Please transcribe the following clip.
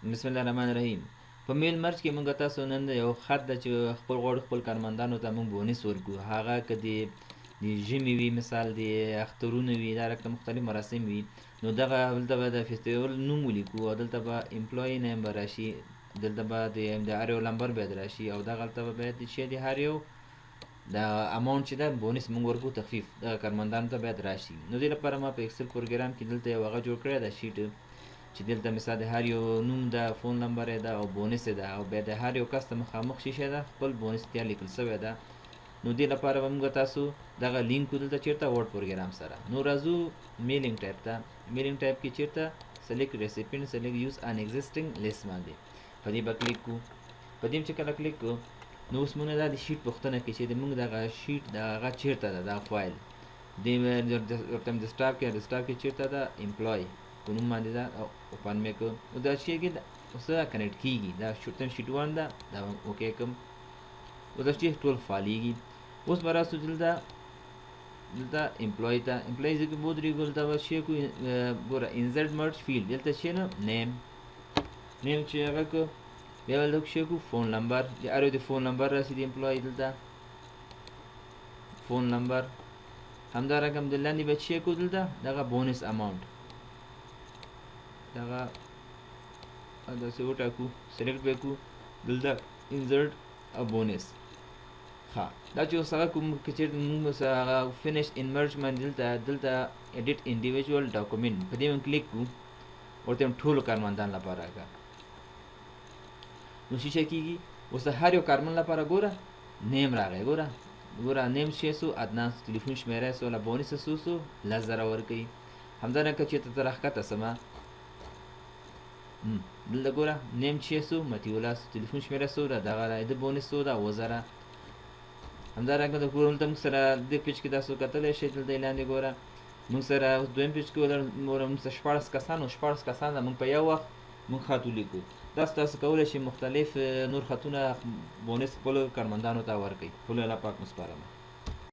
بسم الله الرحمن الرحیم. په میل مرچ کې موږ تاسو نن یو خط ده چې خپل غواړو خپل کارمندانو ته موږ بونیس ورکړو. هغه که د ژمي وي، مثال د اخترونه وي، دا رقم مختلف مراسم وي، نو دغه دلته به د فیسټیول نوم ولیکو او دلته به امپلوی نیم به راشي، دلته به د هر یو لمبر باید راشي او دغلته به باید چې د هر یو د اماونټ چې ده بونیس موږ ورکو تخفیف دغه کارمندانو ته باید راشي. نو دې لپاره ما په اکسل پروګرام کې دلته یو هغه جوړ کړی ده شیټ چې دلته مثال د هر یو نوم ده، فون نمبر یې ده او بونیس یې ده او بیا د هر یو کس ته مخامخ شیشه ده خپل بونیس تیا لیکل سوی ده. نو دې لپاره به موږ تاسو دغه لینک دلته چیرته ورډ پروګرام سره. نو راځو میلینګ ټایپ ته. میلینګ ټایپ کې چیرته سلیکټ ریسیپینټ سلیکټ یوز ان ایگزیسټینګ لیست باندې په دې به کلیک کو. په دې چې کله کلیک کو نو اوس موږ دا د شیټ پوښتنه کوي چې موږ دغه شیټ دغه چیرته ده دا فایل د ډیسکټاپ کې چیرته ده امپلوی په نوم باندې ده او اوپن مې کړو. نو دا چې اوس دا کنیکټ کېږي، دا شیټ 1 ده، دا اوکې کوم. اوس دا چې ټول فعالېږي. اوس به راسو دلته امپلوی ته. امپلوی ځکه ودرېږو دلته به شی کو ګوره انسرټ مرج فیلډ دلته شی نه نیم چې هغه کو بیا به دلته شی کو فون نمبر د هر یو د فون نمبر راسي د امپلوی دلته فون نمبر. همدارنګه د لاندې به شی کو دلته دغه بونیس اماونټ دغه داسې وټاکو سلیکټ به کړو دلته انسرټ او بونیس. ها دا چې اوس هغه کوم که چېرته موږ هغه فینش ان مرج باندې دلته ایډیټ انډیویژوال ډاکومنټ په دې باندې کلیک کړو ورته ټولو کارمندان لپاره راکړه. نو شیشه کېږي. اوس د هر یو کارمند لپاره ګوره نیم راغی. ګوره نیم 600 ادنان تلیفون شمېره 16 بونیس 100 10,000 ورکوي. همدارنګه چېرته ته راښکته سمه دلته ګوره نیم 600 متیولا تلیفون شمېره 100 دغه د بونیس 100 10,000. همدارنګه د ګوره دلته موږ سره دې پیج کې تاسو کتلی شئ دلته لاندې ګوره موږ سره دویم پیج کې موږ سره 14 کسان ده. موږ په یو وخت موږ خط ولیکو. داسې تاسو کولی شئ مختلف نور خطونه بونیس خپلو کارمندانو ته ورکړئ. ټولو الله پاک مو سپارم.